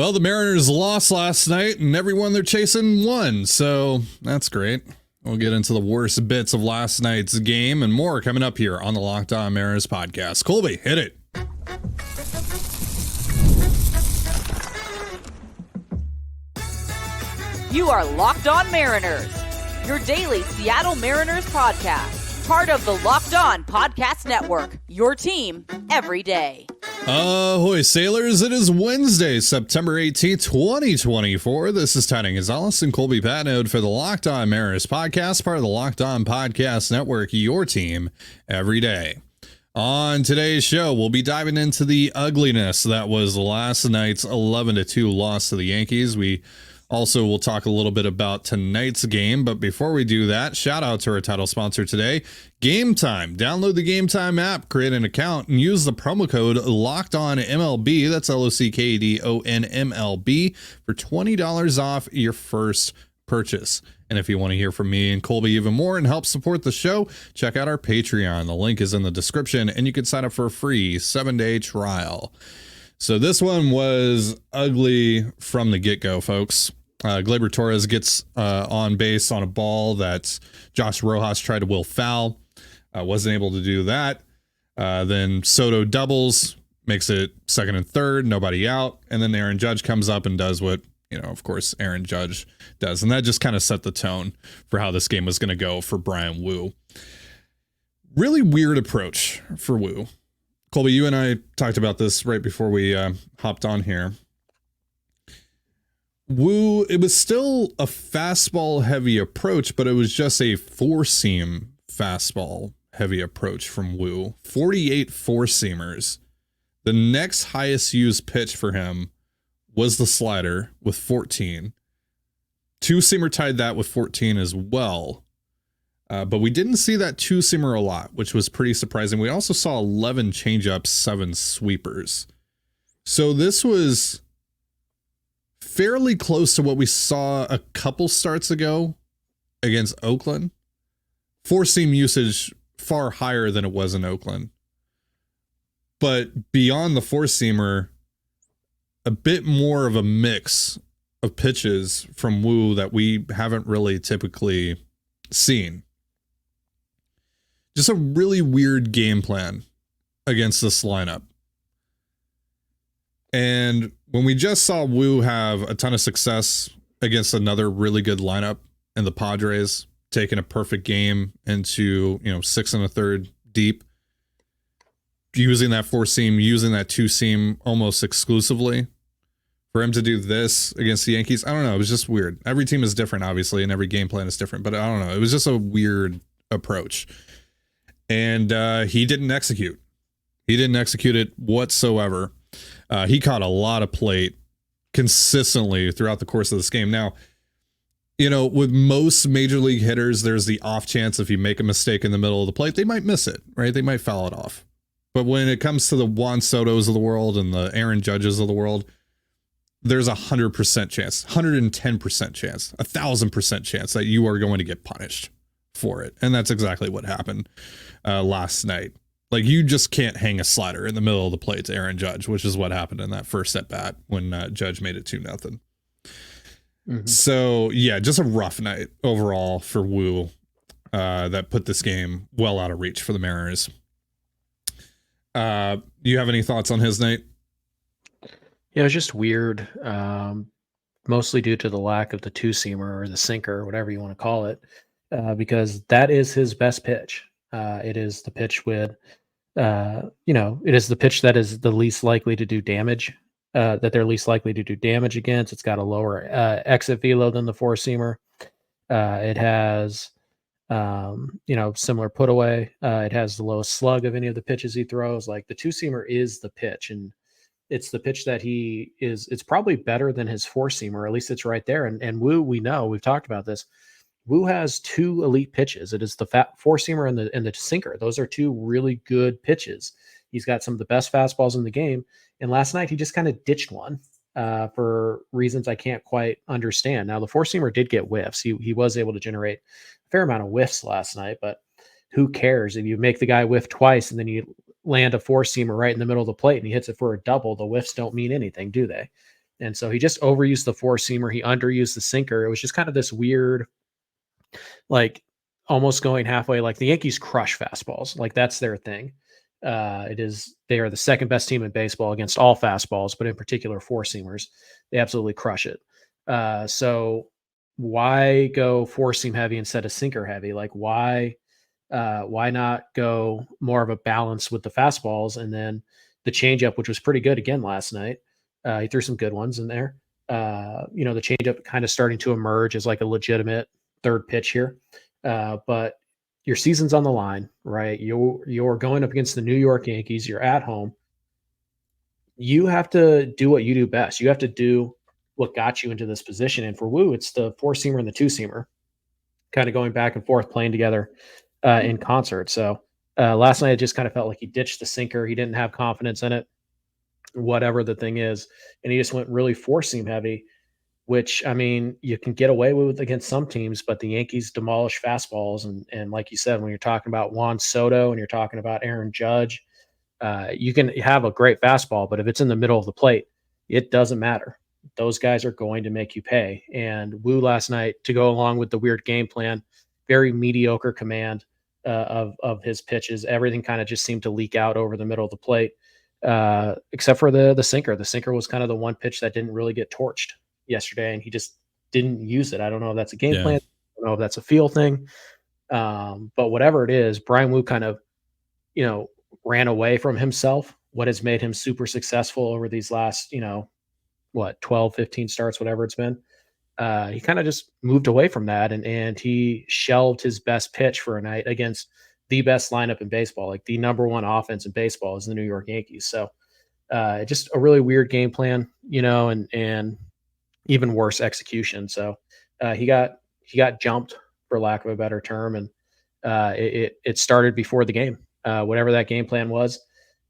Well, the Mariners lost last night, and everyone they're chasing won, so that's great. We'll get into the worst bits of last night's game and more coming up here on the Locked On Mariners podcast. Colby, hit it. You are Locked On Mariners, your daily Seattle Mariners podcast, part of the Locked On Podcast Network, your team every day. Ahoy, sailors. It is Wednesday, September 18th, 2024. This is Ty Gonzalez and Colby Patnode for the Locked On Mariners podcast, part of the Locked On Podcast Network, your team every day. On today's show, we'll be diving into the ugliness that was last night's 11-2 loss to the Yankees. We also will talk a little bit about tonight's game, but before we do that, shout out to our title sponsor today, Game Time. Download the Game Time app, create an account, and use the promo code LOCKEDONMLB, that's LOCKEDONMLB, for $20 off your first purchase. And if you want to hear from me and Colby even more and help support the show, check out our Patreon. The link is in the description, and you can sign up for a free 7-day trial. So this one was ugly from the get-go, folks. Gleyber Torres gets on base on a ball that Josh Rojas tried to will foul. Wasn't able to do that. Then Soto doubles, makes it second and third, nobody out. And then Aaron Judge comes up and does what, of course, Aaron Judge does. And that just kind of set the tone for how this game was going to go for Bryan Woo. Really weird approach for Woo. Colby, you and I talked about this right before we hopped on here. Woo, it was still a fastball heavy approach, but it was just a four-seam fastball heavy approach from Woo. 48 four-seamers. The next highest used pitch for him was the slider with 14. Two-seamer tied that with 14 as well. But we didn't see that two-seamer a lot, which was pretty surprising. We also saw 11 changeups, 7 sweepers. So this was fairly close to what we saw a couple starts ago against Oakland. Four-seam usage far higher than it was in Oakland. But beyond the four-seamer, a bit more of a mix of pitches from Woo that we haven't really typically seen. Just a really weird game plan against this lineup. And when we just saw Woo have a ton of success against another really good lineup in the Padres, taking a perfect game into, 6 1/3 deep, using that four seam, using that two seam almost exclusively, for him to do this against the Yankees, I don't know. It was just weird. Every team is different, obviously, and every game plan is different, but I don't know. It was just a weird approach. And he didn't execute. He didn't execute it whatsoever. He caught a lot of plate consistently throughout the course of this game. Now, with most major league hitters, there's the off chance if you make a mistake in the middle of the plate, they might miss it, right? They might foul it off. But when it comes to the Juan Sotos of the world and the Aaron Judges of the world, there's 100% chance, 110% chance, 1,000% chance that you are going to get punished for it. And that's exactly what happened last night. Like, you just can't hang a slider in the middle of the plate to Aaron Judge, which is what happened in that first at bat when Judge made it 2-0. Mm-hmm. So, yeah, just a rough night overall for Woo that put this game well out of reach for the Mariners. Do you have any thoughts on his night? Yeah, it was just weird, mostly due to the lack of the two-seamer or the sinker, whatever you want to call it, because that is his best pitch. It is the pitch with, it is the pitch that is the least likely to do damage, that they're least likely to do damage against. It's got a lower exit velo than the four-seamer. It has, similar put away. It has the lowest slug of any of the pitches he throws. Like, the two-seamer is the pitch, and it's the pitch that it's probably better than his four-seamer. At least it's right there. And Woo, we know, we've talked about this. Woo has two elite pitches. It is the four-seamer and the sinker. Those are two really good pitches. He's got some of the best fastballs in the game. And last night he just kind of ditched one for reasons I can't quite understand. Now, the four-seamer did get whiffs. He was able to generate a fair amount of whiffs last night, but who cares? If you make the guy whiff twice and then you land a four-seamer right in the middle of the plate and he hits it for a double, the whiffs don't mean anything, do they? And so he just overused the four seamer. He underused the sinker. It was just kind of this weird, like almost going halfway. Like the Yankees crush fastballs. Like that's their thing. They are the second best team in baseball against all fastballs, but in particular four seamers. They absolutely crush it. So why go four seam heavy instead of sinker heavy? Like why not go more of a balance with the fastballs and then the changeup, which was pretty good again last night. He threw some good ones in there. The changeup kind of starting to emerge as like a legitimate third pitch here. But your season's on the line, right? You're going up against the New York Yankees. You're at home. You have to do what you do best. You have to do what got you into this position. And for Woo, it's the four seamer and the two seamer, kind of going back and forth, playing together in concert. So last night, it just kind of felt like he ditched the sinker. He didn't have confidence in it, whatever the thing is. And he just went really four seam heavy, which, I mean, you can get away with against some teams, but the Yankees demolish fastballs. And like you said, when you're talking about Juan Soto and you're talking about Aaron Judge, you can have a great fastball, but if it's in the middle of the plate, it doesn't matter. Those guys are going to make you pay. And Woo last night, to go along with the weird game plan, very mediocre command of his pitches. Everything kind of just seemed to leak out over the middle of the plate, except for the sinker. The sinker was kind of the one pitch that didn't really get torched yesterday, and he just didn't use it. I don't know if that's a game plan. I don't know if that's a feel thing. But whatever it is, Bryan Woo kind of, ran away from himself, what has made him super successful over these last, 12, 15 starts, whatever it's been. He kind of just moved away from that, and he shelved his best pitch for a night against the best lineup in baseball. Like the number one offense in baseball is the New York Yankees. So just a really weird game plan, and even worse execution. So he got jumped, for lack of a better term, and it started before the game. Whatever that game plan was,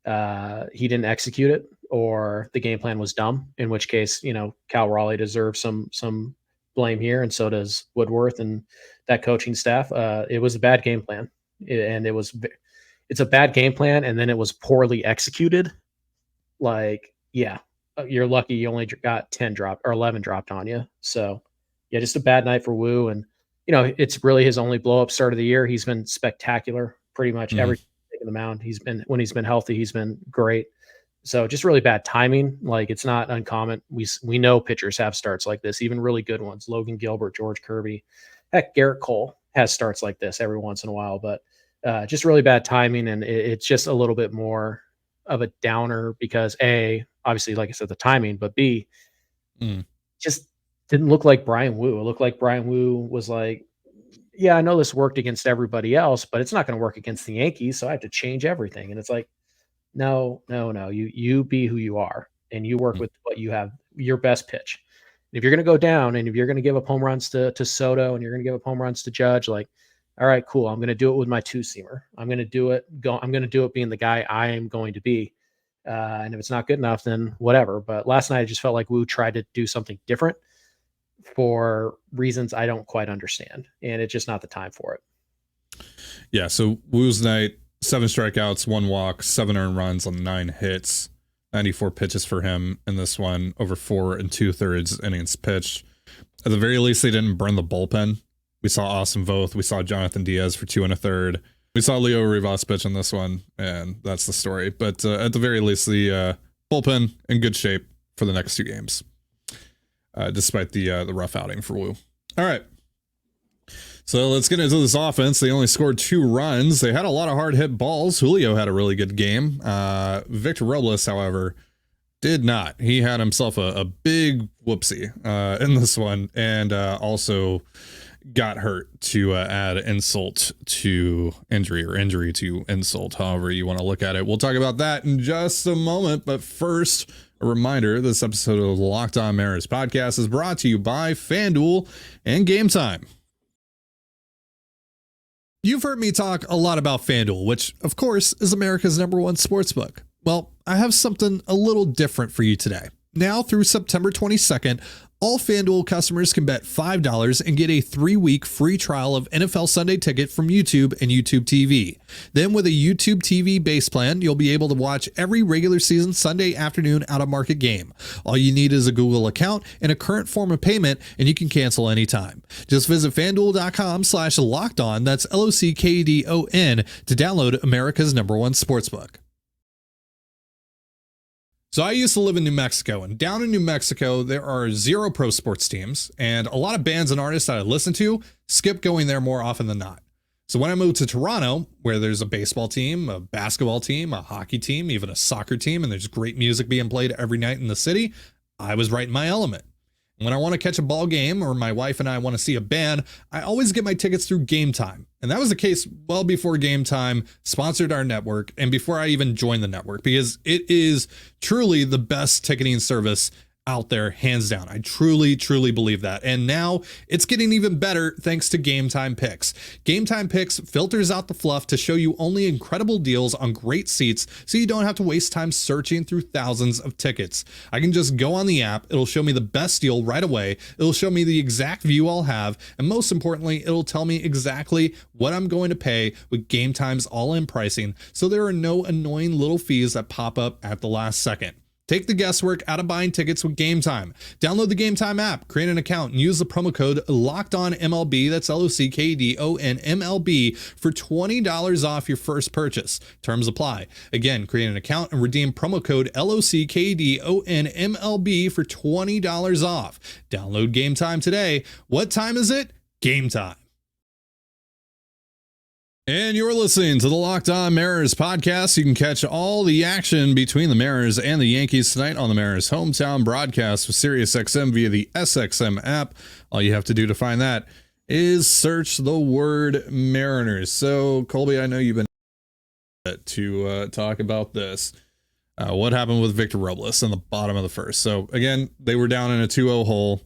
he didn't execute it, or the game plan was dumb, in which case, Cal Raleigh deserves some blame here, and so does Woodworth and that coaching staff. It was a bad game plan, and it's a bad game plan, and then it was poorly executed. Like, yeah, you're lucky you only got 10 dropped or 11 dropped on you. So yeah, just a bad night for Woo. And, it's really his only blow up start of the year. He's been spectacular pretty much every taking the mound. When he's been healthy, he's been great. So just really bad timing. Like, it's not uncommon. We know pitchers have starts like this, even really good ones. Logan Gilbert, George Kirby, heck, Garrett Cole has starts like this every once in a while, but just really bad timing. And it's just a little bit more of a downer because A, obviously, like I said, the timing, but B, just didn't look like Bryan Woo. It looked like Bryan Woo was like, yeah, I know this worked against everybody else, but it's not going to work against the Yankees, so I have to change everything. And it's like, no. You be who you are, and you work with what you have, your best pitch. And if you're going to go down, and if you're going to give up home runs to Soto, and you're going to give up home runs to Judge, like, all right, cool. I'm going to do it with my two seamer. I'm going to do it being the guy I am going to be. And if it's not good enough, then whatever. But last night, I just felt like Woo tried to do something different for reasons I don't quite understand. And it's just not the time for it. Yeah. So Woo's night, 7 strikeouts, 1 walk, 7 earned runs on 9 hits, 94 pitches for him in this one, over 4 2/3 innings pitched. At the very least, they didn't burn the bullpen. We saw Austin Voth. We saw Jonathan Diaz for 2 1/3. We saw Leo Rivas pitch in this one, and that's the story. But at the very least, the bullpen in good shape for the next 2 games, despite the rough outing for Woo. All right. So let's get into this offense. They only scored 2 runs. They had a lot of hard hit balls. Julio had a really good game. Victor Robles, however, did not. He had himself a big whoopsie in this one, and also got hurt, to add insult to injury, or injury to insult, however you want to look at it. We'll talk about that in just a moment. But first, a reminder, this episode of the Locked On Mariners podcast is brought to you by FanDuel and Game Time. You've heard me talk a lot about FanDuel, which, of course, is America's #1 sportsbook. Well, I have something a little different for you today. Now through September 22nd, All FanDuel customers can bet $5 and get a 3-week free trial of NFL Sunday Ticket from YouTube and YouTube TV. Then with a YouTube TV base plan, you'll be able to watch every regular season Sunday afternoon out-of-market game. All you need is a Google account and a current form of payment, and you can cancel anytime. Just visit FanDuel.com/lockedon, that's LOCKEDON, to download America's #1 sportsbook. So I used to live in New Mexico, and down in New Mexico, there are 0 pro sports teams, and a lot of bands and artists that I listen to skip going there more often than not. So when I moved to Toronto, where there's a baseball team, a basketball team, a hockey team, even a soccer team, and there's great music being played every night in the city, I was right in my element. When I want to catch a ball game, or my wife and I want to see a band, I always get my tickets through Game Time. And that was the case well before Game Time sponsored our network and before I even joined the network, because it is truly the best ticketing service out there, hands down. I truly believe that. And now it's getting even better thanks to Game Time Picks. Game Time Picks filters out the fluff to show you only incredible deals on great seats, so you don't have to waste time searching through thousands of tickets. I can just go on the app, it'll show me the best deal right away, it'll show me the exact view I'll have, and most importantly, it'll tell me exactly what I'm going to pay with Game Time's all-in pricing, so there are no annoying little fees that pop up at the last second. Take the guesswork out of buying tickets with Game Time. Download the Game Time app, create an account, and use the promo code LOCKEDONMLB, that's LOCKEDONMLB, for $20 off your first purchase. Terms apply. Again, create an account and redeem promo code LOCKEDONMLB for $20 off. Download Game Time today. What time is it? Game time. And you're listening to the Locked On Mariners podcast. You can catch all the action between the Mariners and the Yankees tonight on the Mariners hometown broadcast with SiriusXM via the SXM app. All you have to do to find that is search the word Mariners. So, Colby, I know you've been to talk about this. What happened with Victor Robles in the bottom of the first? So, again, they were down in a 2-0 hole.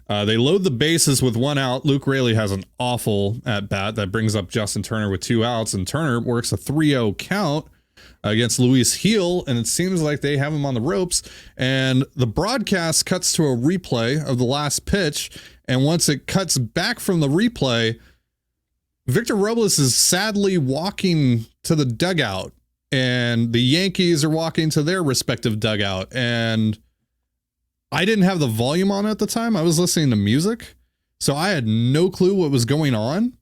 They load the bases with 1 out. Luke Raley has an awful at bat that brings up Justin Turner with 2 outs, and Turner works a 3-0 count against Luis Gil, and it seems like they have him on the ropes. And the broadcast cuts to a replay of the last pitch, and once it cuts back from the replay, Victor Robles is sadly walking to the dugout, and the Yankees are walking to their respective dugout, and I didn't have the volume on at the time. I was listening to music, so I had no clue what was going on.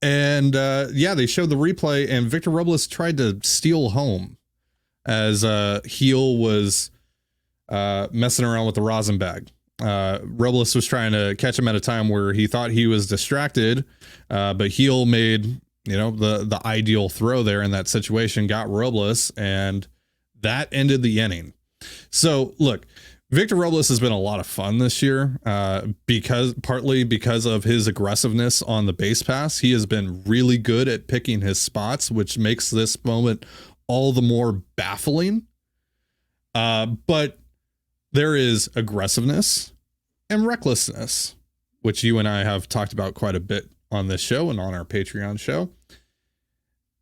And they showed the replay, and Victor Robles tried to steal home as Gil was messing around with the rosin bag. Robles was trying to catch him at a time where he thought he was distracted, but Gil made the ideal throw there in that situation, got Robles, and that ended the inning. So look, Victor Robles has been a lot of fun this year, partly because of his aggressiveness on the base pass. He has been really good at picking his spots, which makes this moment all the more baffling. But there is aggressiveness and recklessness, which you and I have talked about quite a bit on this show and on our Patreon show.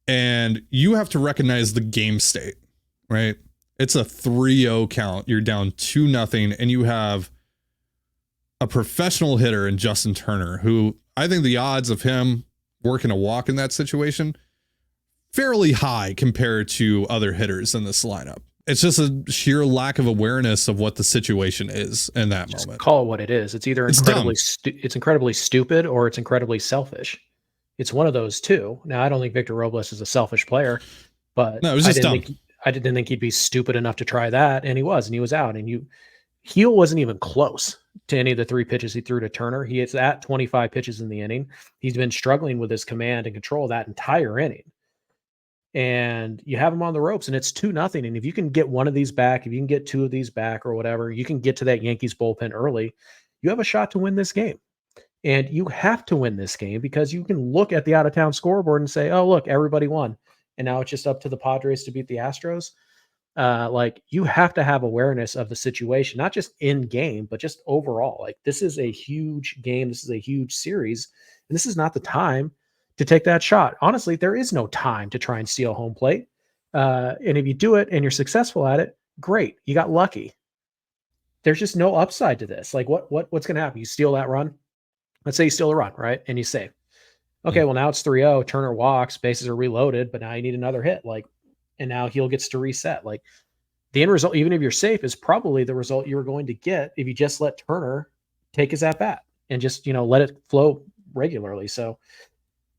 And you have to recognize the game state, right? It's a 3-0 count. You're down 2-0, and you have a professional hitter in Justin Turner, who I think the odds of him working a walk in that situation fairly high compared to other hitters in this lineup. It's just a sheer lack of awareness of what the situation is in that moment. Call it what it is. It's either incredibly stupid or it's incredibly selfish. It's one of those two. Now, I don't think Victor Robles is a selfish player, but no, it was just dumb. I didn't think he'd be stupid enough to try that, and he was out. And Gil wasn't even close to any of the 3 pitches he threw to Turner. He is at 25 pitches in the inning. He's been struggling with his command and control that entire inning. And you have him on the ropes, and it's 2-0. And if you can get one of these back, if you can get 2 of these back or whatever, you can get to that Yankees bullpen early. You have a shot to win this game. And you have to win this game because you can look at the out-of-town scoreboard and say, oh, look, everybody won. And now it's just up to the Padres to beat the Astros. You have to have awareness of the situation, not just in game, but just overall. Like, this is a huge game. This is a huge series. And this is not the time to take that shot. Honestly, there is no time to try and steal home plate. And if you do it and you're successful at it, great. You got lucky. there's just no upside to this. Like what's going to happen? You steal that run. Let's say you steal a run, right? And you save. Okay, well now it's 3-0. Turner walks, bases are reloaded, but now you need another hit. Like, and now Heel gets to reset. Like the end result, even if you're safe, is probably the result you were going to get if you just let Turner take his at bat and just, let it flow regularly. So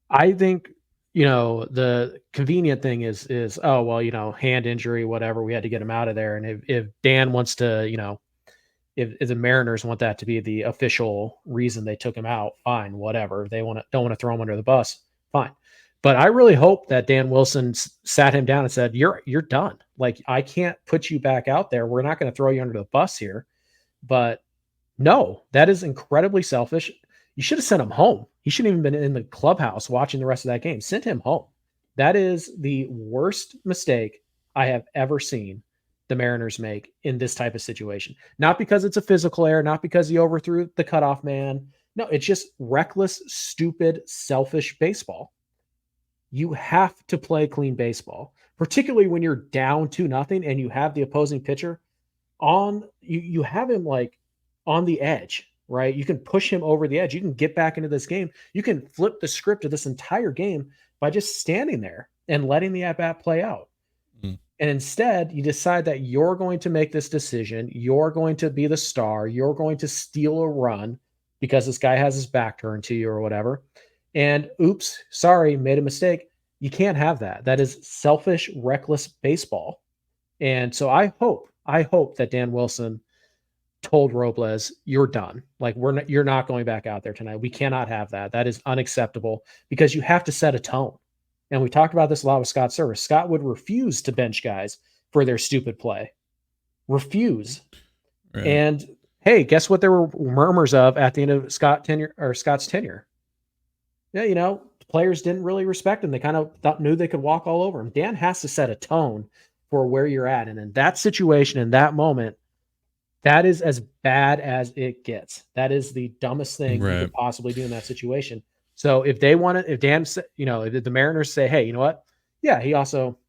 I think, the convenient thing is, oh, well, hand injury, whatever, we had to get him out of there. And if Dan wants to, if the Mariners want that to be the official reason they took him out, fine, whatever. If they don't want to throw him under the bus, fine. But I really hope that Dan Wilson sat him down and said, you're done. Like, I can't put you back out there. We're not going to throw you under the bus here. But no, that is incredibly selfish. You should have sent him home. He shouldn't even been in the clubhouse watching the rest of that game. Send him home. That is the worst mistake I have ever seen the Mariners make in this type of situation. Not because it's a physical error, not because he overthrew the cutoff man. No, it's just reckless, stupid, selfish baseball. You have to play clean baseball, particularly when you're down 2-0 and you have the opposing pitcher on you have him like on the edge, right? You can push him over the edge. You can get back into this game. You can flip the script of this entire game by just standing there and letting the at-bat play out. And instead, you decide that you're going to make this decision. You're going to be the star. You're going to steal a run because this guy has his back turned to you or whatever. And oops, sorry, made a mistake. You can't have that. That is selfish, reckless baseball. And so I hope that Dan Wilson told Robles, you're done. Like you're not going back out there tonight. We cannot have that. That is unacceptable because you have to set a tone. And we talked about this a lot with Scott Servais. Scott would refuse to bench guys for their stupid play. Refuse. Right. And hey, guess what there were murmurs of at the end of Scott's tenure? Yeah, players didn't really respect him. They kind of knew they could walk all over him. Dan has to set a tone for where you're at. And in that situation, in that moment, that is as bad as it gets. That is the dumbest thing you could possibly do in that situation. So if they want to, if Dan, if the Mariners say, hey, you know what? Yeah, he also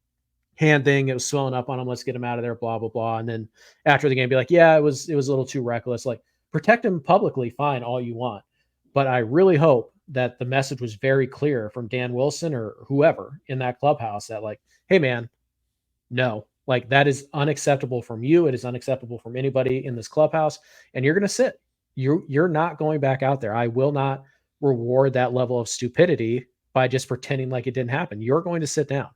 hand thing, it was swelling up on him. Let's get him out of there, blah, blah, blah. And then after the game, be like, yeah, it was a little too reckless. Like, protect him publicly, fine, all you want. But I really hope that the message was very clear from Dan Wilson or whoever in that clubhouse that like, hey man, no, like that is unacceptable from you. It is unacceptable from anybody in this clubhouse. And you're going to sit. You're not going back out there. I will not reward that level of stupidity by just pretending like it didn't happen. You're going to sit down.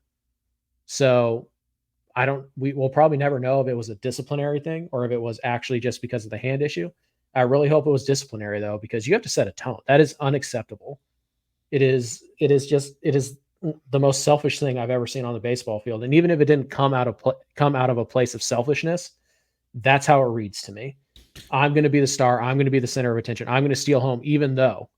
So we will probably never know if it was a disciplinary thing or if it was actually just because of the hand issue. I really hope it was disciplinary though, because you have to set a tone. That is unacceptable. It is the most selfish thing I've ever seen on the baseball field. And even if it didn't come out of a place of selfishness, that's how it reads to me. I'm going to be the star. I'm going to be the center of attention. I'm going to steal home, even though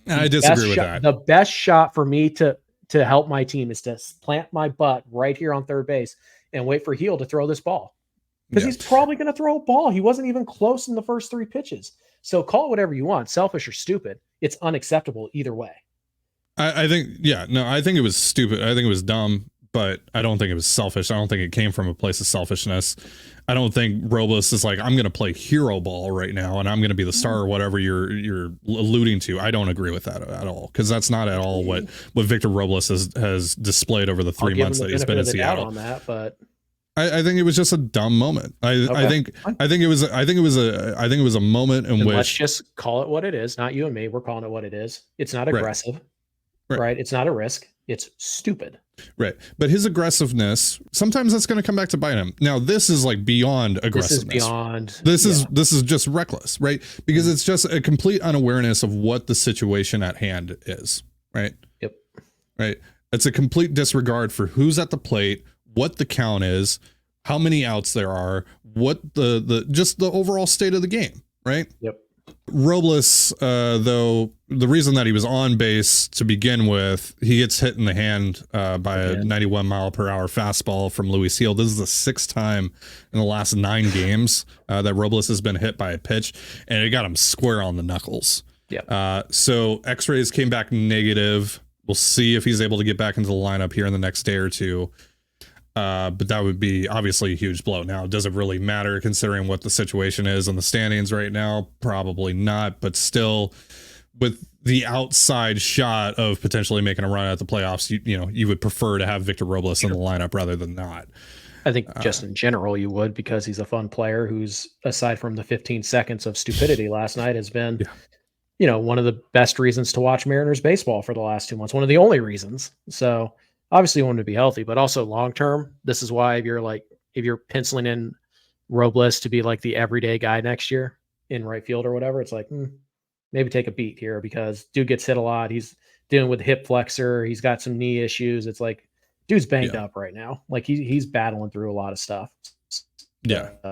I disagree with that. The best shot for me to help my team is to plant my butt right here on third base and wait for Heel to throw this ball. Because he's probably going to throw a ball. He wasn't even close in the first 3 pitches. So call it whatever you want, selfish or stupid. It's unacceptable either way. I think it was stupid. I think it was dumb, but I don't think it was selfish. I don't think it came from a place of selfishness. I don't think Robles is like, I'm going to play hero ball right now and I'm going to be the star or whatever you're alluding to. I don't agree with that at all, because that's not at all what Victor Robles has displayed over the 3 months that he's been in Seattle. On that, but I think it was just a dumb moment. I think it was a moment in which, let's just call it what it is. Not you and me. We're calling it what it is. It's not aggressive, right? It's not a risk. It's stupid. Right. But his aggressiveness, sometimes that's going to come back to bite him. Now, this is like beyond aggressiveness. This is just reckless, right? Because it's just a complete unawareness of what the situation at hand is, right? Yep. Right. It's a complete disregard for who's at the plate, what the count is, how many outs there are, what the just the overall state of the game, right? Yep. Robles, though, the reason that he was on base to begin with, he gets hit in the hand by a 91 mile per hour fastball from Luis Heel. This is the 6th time in the last 9 games that Robles has been hit by a pitch, and it got him square on the knuckles. Yeah. So X-rays came back negative. We'll see if he's able to get back into the lineup here in the next day or two. But that would be obviously a huge blow. Now, does it really matter considering what the situation is in the standings right now? Probably not, but still, with the outside shot of potentially making a run at the playoffs, you would prefer to have Victor Robles in the lineup rather than not. I think just in general you would, because he's a fun player who's, aside from the 15 seconds of stupidity last night, has been, one of the best reasons to watch Mariners baseball for the last 2 months. One of the only reasons. So obviously you want him to be healthy, but also long term, this is why if you're penciling in Robles to be like the everyday guy next year in right field or whatever, it's like, maybe take a beat here, because dude gets hit a lot. He's dealing with hip flexor. He's got some knee issues. It's like, dude's banged up right now. Like he's battling through a lot of stuff. Maybe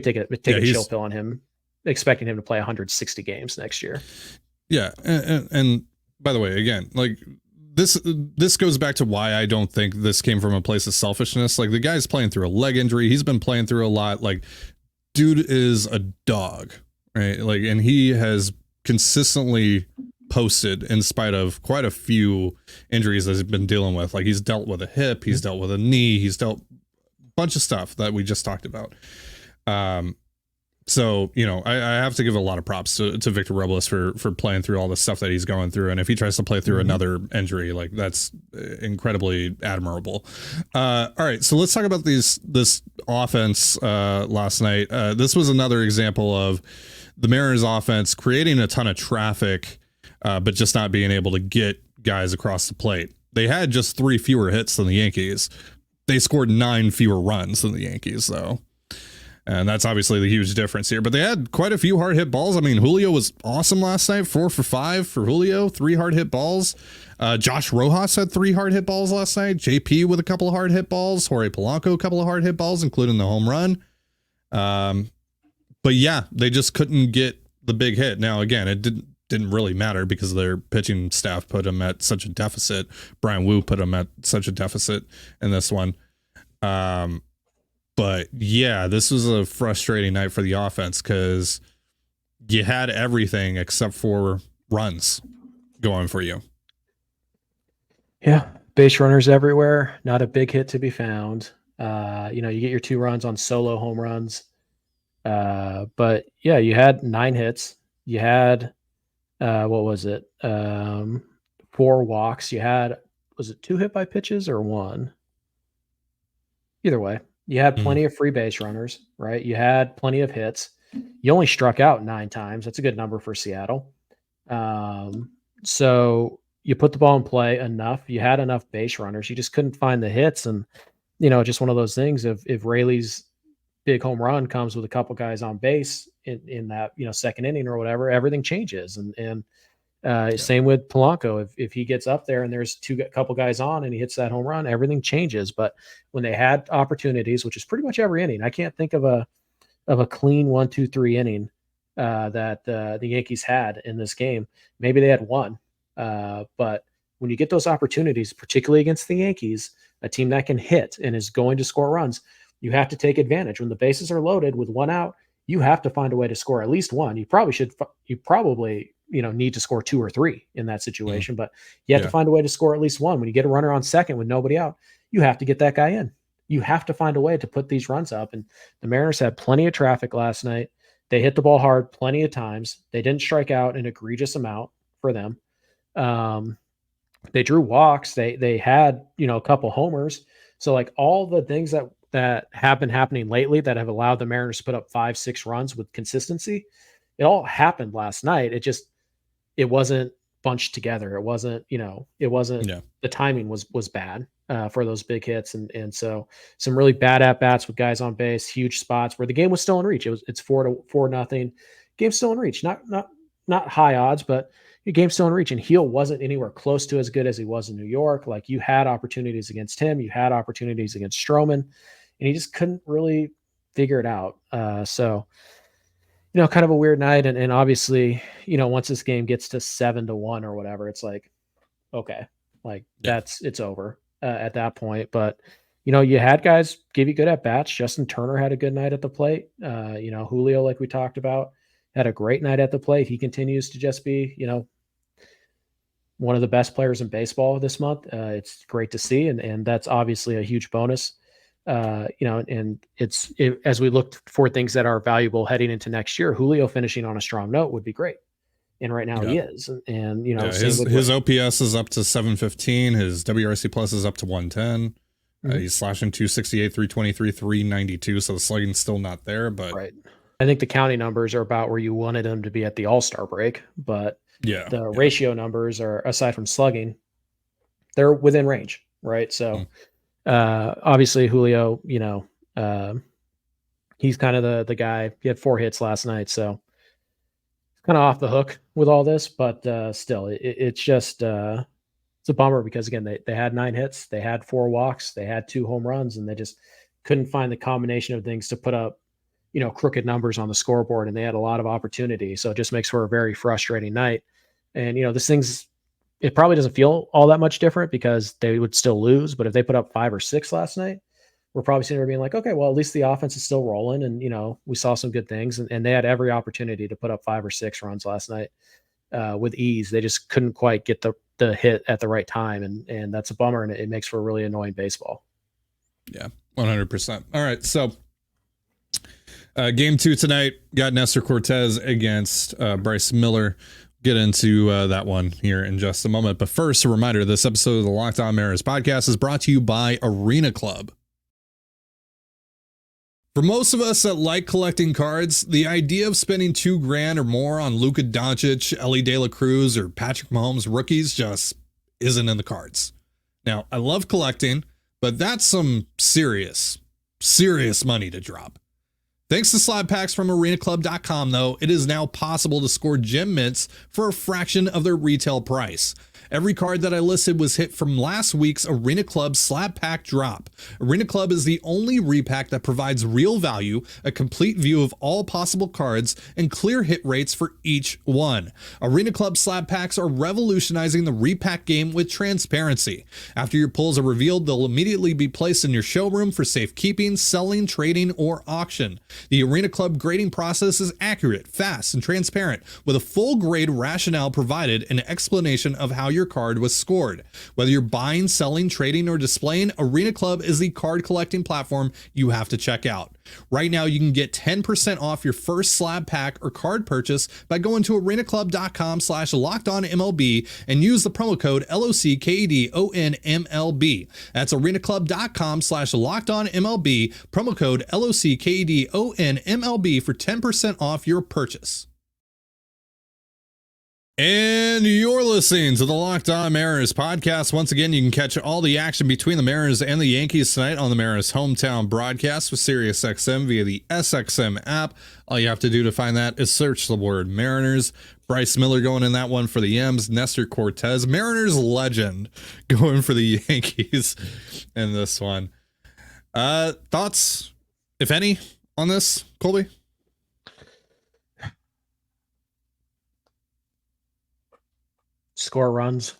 take a chill pill on him, expecting him to play 160 games next year. Yeah. And by the way, again, like this goes back to why I don't think this came from a place of selfishness. Like, the guy's playing through a leg injury. He's been playing through a lot. Like, dude is a dog. Right. Like, and he has consistently posted in spite of quite a few injuries that he's been dealing with. Like, he's dealt with a hip, he's dealt with a knee, he's dealt a bunch of stuff that we just talked about. So, I have to give a lot of props to Victor Robles for playing through all the stuff that he's going through. And if he tries to play through another injury, like, that's incredibly admirable. All right. So let's talk about this offense last night. This was another example of the Mariners offense creating a ton of traffic, but just not being able to get guys across the plate. They had just 3 fewer hits than the Yankees. They scored 9 fewer runs than the Yankees, though. And that's obviously the huge difference here. But they had quite a few hard hit balls. I mean, Julio was awesome last night. 4 for 5 for Julio, 3 hard hit balls. Josh Rojas had 3 hard hit balls last night. JP with a couple of hard hit balls. Jorge Polanco, a couple of hard hit balls, including the home run. But yeah, they just couldn't get the big hit. Now, again, it didn't really matter because their pitching staff put them at such a deficit. Bryan Woo put them at such a deficit in this one. But yeah, this was a frustrating night for the offense because you had everything except for runs going for you. Yeah, base runners everywhere. Not a big hit to be found. You get your 2 runs on solo home runs. But yeah, you had 9 hits. You had, what was it? 4 walks. You had, was it 2 hit by pitches or 1? Either way, you had plenty of free base runners, right? You had plenty of hits. You only struck out 9 times. That's a good number for Seattle. So you put the ball in play enough. You had enough base runners. You just couldn't find the hits. And, just one of those things of, if Rayleigh's big home run comes with a couple guys on base in that, second inning or whatever, everything changes. And same with Polanco. If he gets up there and there's a couple guys on and he hits that home run, everything changes. But when they had opportunities, which is pretty much every inning, I can't think of a clean 1, 2, 3 inning that the Yankees had in this game. Maybe they had 1. But when you get those opportunities, particularly against the Yankees, a team that can hit and is going to score runs, you have to take advantage. When the bases are loaded with 1 out, you have to find a way to score at least 1. You probably need to score 2 or 3 in that situation, but you have to find a way to score at least 1. When you get a runner on second with nobody out, you have to get that guy in. You have to find a way to put these runs up. And the Mariners had plenty of traffic last night. They hit the ball hard plenty of times. They didn't strike out an egregious amount for them. They drew walks. They had, a couple homers. So like all the things that have been happening lately that have allowed the Mariners to put up 5, 6 runs with consistency, it all happened last night. It wasn't bunched together. It wasn't, the timing was bad for those big hits. And so some really bad at-bats with guys on base, huge spots where the game was still in reach. It's 4-0. Game's still in reach. Not high odds, but your game's still in reach. And Heel wasn't anywhere close to as good as he was in New York. Like, you had opportunities against him. You had opportunities against Stroman, and he just couldn't really figure it out. So kind of a weird night. And obviously, once this game gets to 7-1 or whatever, it's like, okay, like it's over at that point. But, you had guys give you good at bats. Justin Turner had a good night at the plate. Julio, like we talked about, had a great night at the plate. He continues to just be, one of the best players in baseball this month. It's great to see, and that's obviously a huge bonus. And as we look for things that are valuable heading into next year, Julio finishing on a strong note would be great. And right now he is. And his OPS is up to 715. His WRC plus is up to 110. He's slashing 268, 323, 392. So the slugging's still not there, but right. I think the county numbers are about where you wanted him to be at the All-Star break, but the ratio numbers are, aside from slugging, they're within range, right? So obviously Julio, he's kind of the guy. He had 4 hits last night, so kind of off the hook with all this, but still, it's just it's a bummer because again, they had 9 hits, they had 4 walks, they had 2 home runs, and they just couldn't find the combination of things to put up, crooked numbers on the scoreboard, and they had a lot of opportunity. So it just makes for a very frustrating night. And it probably doesn't feel all that much different because they would still lose. But if they put up 5 or 6 last night, we're probably sitting there being like, okay, well, at least the offense is still rolling. And, we saw some good things, and they had every opportunity to put up 5 or 6 runs last night with ease. They just couldn't quite get the hit at the right time. And that's a bummer. And it makes for a really annoying baseball. Yeah, 100%. All right. So game 2 tonight, got Nestor Cortez against Bryce Miller. Get into that one here in just a moment. But first, a reminder, this episode of the Locked On Mariners podcast is brought to you by Arena Club. For most of us that like collecting cards, the idea of spending $2,000 or more on Luka Doncic, Ellie De La Cruz, or Patrick Mahomes rookies just isn't in the cards. Now, I love collecting, but that's some serious money to drop. Thanks to slab packs from arenaclub.com, though, it is now possible to score gem mints for a fraction of their retail price. Every card that I listed was hit from last week's Arena Club slab pack drop. Arena Club is the only repack that provides real value, a complete view of all possible cards, and clear hit rates for each one. Arena Club slab packs are revolutionizing the repack game with transparency. After your pulls are revealed, they'll immediately be placed in your showroom for safekeeping, selling, trading, or auction. The Arena Club grading process is accurate, fast, and transparent, with a full grade rationale provided and an explanation of how your card was scored. Whether you're buying, selling, trading, or displaying, Arena Club is the card collecting platform you have to check out. Right now, you can get 10% off your first slab pack or card purchase by going to arenaclub.com/lockedonmlb and use the promo code LOCKEDONMLB. That's arenaclub.com/lockedonmlb, promo code LOCKEDONMLB for 10% off your purchase. And you're listening to the Locked On Mariners podcast. Once again, you can catch all the action between the Mariners and the Yankees tonight on the Mariners hometown broadcast with SiriusXM via the SXM app. All you have to do to find that is search the word Mariners. Bryce Miller going in that one for the M's. Nestor Cortez, Mariners legend, going for the Yankees in this one. Thoughts, if any, on this, Colby? Score runs.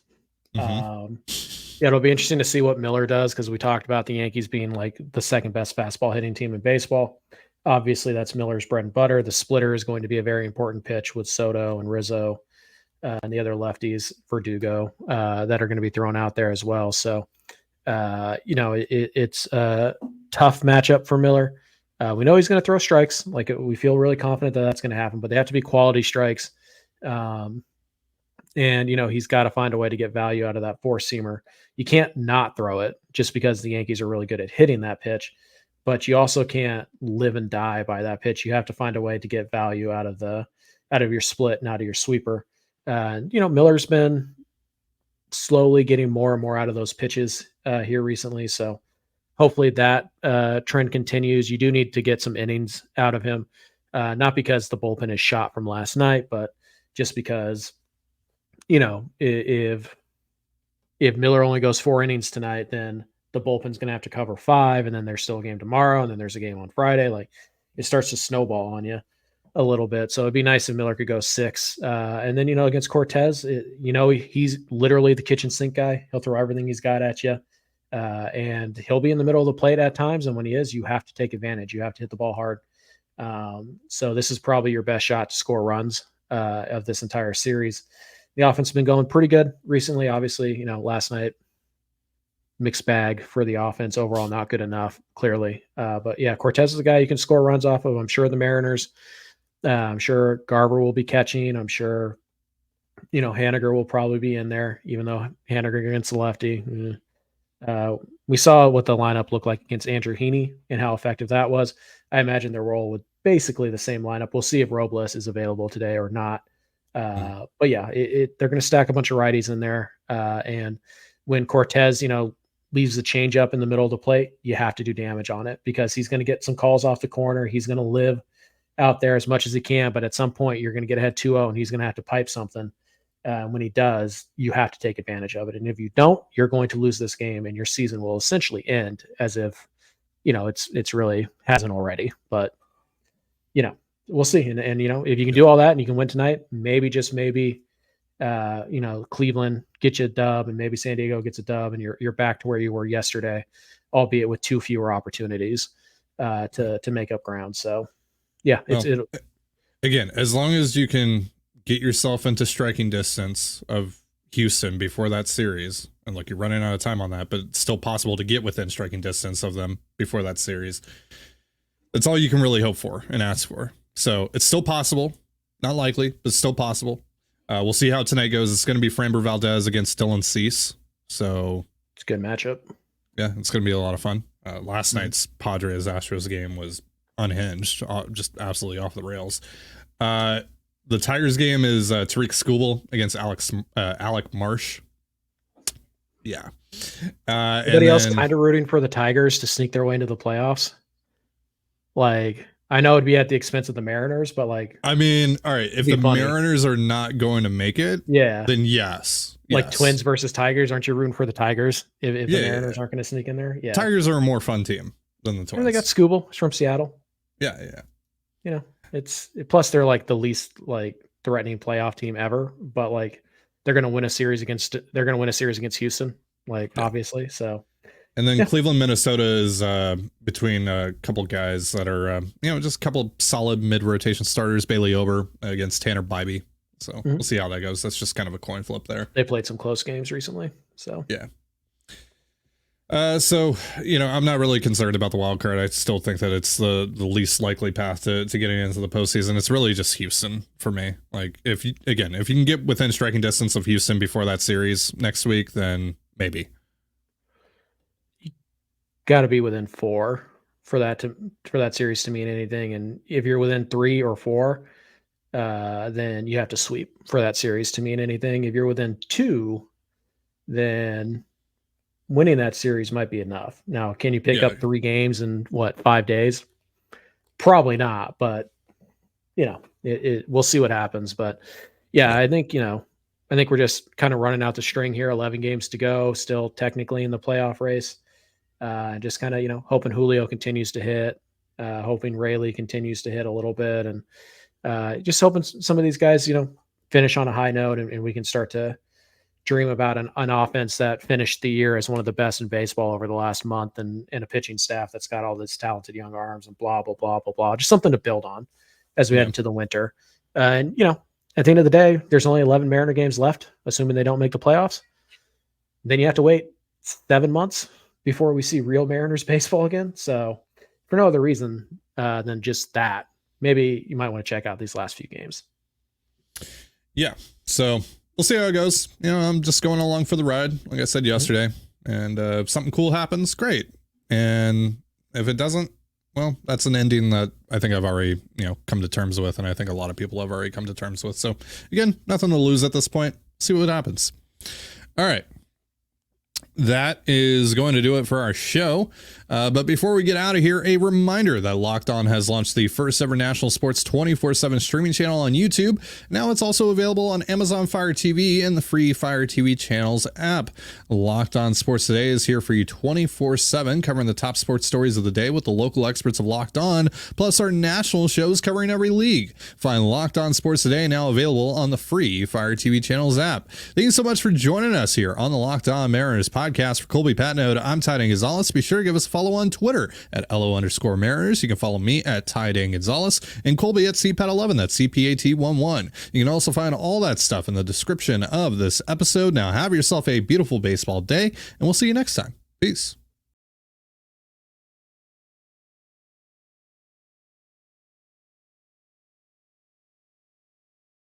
It'll be interesting to see what Miller does because we talked about the Yankees being like the second best fastball hitting team in baseball. Obviously, that's Miller's bread and butter. The splitter is going to be a very important pitch with Soto and Rizzo and the other lefties, Verdugo, that are going to be thrown out there as well. So, it's a tough matchup for Miller. We know he's going to throw strikes. We feel really confident that that's going to happen, but they have to be quality strikes. And, he's got to find a way to get value out of that 4-seamer. You can't not throw it just because the Yankees are really good at hitting that pitch, but you also can't live and die by that pitch. You have to find a way to get value out of your split and out of your sweeper. Miller's been slowly getting more and more out of those pitches here recently. So hopefully that trend continues. You do need to get some innings out of him, not because the bullpen is shot from last night, but just because if Miller only goes 4 innings tonight, then the bullpen's going to have to cover 5, and then there's still a game tomorrow, and then there's a game on Friday. It starts to snowball on you a little bit. So it'd be nice if Miller could go 6. And then, against Cortez, he's literally the kitchen sink guy. He'll throw everything he's got at you, and he'll be in the middle of the plate at times. And when he is, you have to take advantage. You have to hit the ball hard. So this is probably your best shot to score runs of this entire series. the offense has been going pretty good recently. Obviously, last night, mixed bag for the offense overall, not good enough, clearly. But yeah, Cortez is a guy you can score runs off of. I'm sure the Mariners, I'm sure Garver will be catching. I'm sure, Haniger will probably be in there, even though Haniger against the lefty. We saw what the lineup looked like against Andrew Heaney and how effective that was. I imagine their role with basically the same lineup. We'll see if Robles is available today or not. But yeah, they're going to stack a bunch of righties in there. And when Cortez, leaves the changeup in the middle of the plate, you have to do damage on it because he's going to get some calls off the corner. He's going to live out there as much as he can, but at some point you're going to get ahead 2-0 and he's going to have to pipe something. When he does, you have to take advantage of it. And if you don't, you're going to lose this game and your season will essentially end as if, it's really hasn't already, but we'll see. And if you can do all that and you can win tonight, maybe, just maybe, Cleveland get you a dub and maybe San Diego gets a dub and you're back to where you were yesterday, albeit with 2 fewer opportunities to make up ground. So yeah, again, as long as you can get yourself into striking distance of Houston before that series, and look, you're running out of time on that, but it's still possible to get within striking distance of them before that series. That's all you can really hope for and ask for. So it's still possible, not likely, but still possible. We'll see how tonight goes. It's going to be Framber Valdez against Dylan Cease. So it's a good matchup. Yeah, it's going to be a lot of fun. Last night's Padres Astros game was unhinged, just absolutely off the rails. The Tigers game is Tariq Skubal against Alec Marsh. Yeah. Anybody else kind of rooting for the Tigers to sneak their way into the playoffs? Like, I know it'd be at the expense of the Mariners, but like, I mean, all right, if the Mariners are not going to make it, then yes. Like Twins versus Tigers, aren't you rooting for the Tigers if the Mariners aren't going to sneak in there? Yeah. Tigers are a more fun team than the Twins. They got Skubal from Seattle. Yeah. It's plus they're like the least like threatening playoff team ever, but like they're going to win a series against Houston, obviously. So, and then Cleveland, Minnesota is between a couple guys that are just a couple solid mid rotation starters. Bailey Ober against Tanner Bybee. So we'll see how that goes. That's just kind of a coin flip there. They played some close games recently. So yeah. I'm not really concerned about the wild card. I still think that it's the least likely path to getting into the postseason. It's really just Houston for me. Like if you can get within striking distance of Houston before that series next week, then maybe. You got to be within 4 for that series to mean anything. And if you're within 3 or 4, then you have to sweep for that series to mean anything. If you're within 2, then winning that series might be enough. Now, can you pick up 3 games in 5 days? Probably not, but we'll see what happens. But yeah, I think we're just kind of running out the string here. 11 games to go, still technically in the playoff race. Just kind of, hoping Julio continues to hit, hoping Rayleigh continues to hit a little bit, and just hoping some of these guys, finish on a high note and we can start to dream about an offense that finished the year as one of the best in baseball over the last month and a pitching staff that's got all this talented young arms and blah, blah, blah, blah, blah. Just something to build on as we head into the winter. And, at the end of the day, there's only 11 Mariner games left, assuming they don't make the playoffs. Then you have to wait 7 months before we see real Mariners baseball again. So for no other reason than just that, maybe you might want to check out these last few games. Yeah. So we'll see how it goes. I'm just going along for the ride, like I said yesterday. And if something cool happens, great. And if it doesn't, well, that's an ending that I think I've already, come to terms with. And I think a lot of people have already come to terms with. So again, nothing to lose at this point. See what happens. All right. That is going to do it for our show. But before we get out of here, a reminder that Locked On has launched the first ever national sports 24/7 streaming channel on YouTube. Now it's also available on Amazon Fire TV and the free Fire TV channels app. Locked On Sports Today is here for you 24/7, covering the top sports stories of the day with the local experts of Locked On, plus our national shows covering every league. Find Locked On Sports Today now available on the free Fire TV channels app. Thank you so much for joining us here on the Locked On Mariners podcast. podcast. For Colby Patnode, I'm Ty Dane Gonzalez. Be sure to give us a follow on Twitter at LO_Mariners. You can follow me at Ty Dane Gonzalez and Colby at CPAT11. That's CPAT11. You can also find all that stuff in the description of this episode. Now have yourself a beautiful baseball day, and we'll see you next time. Peace.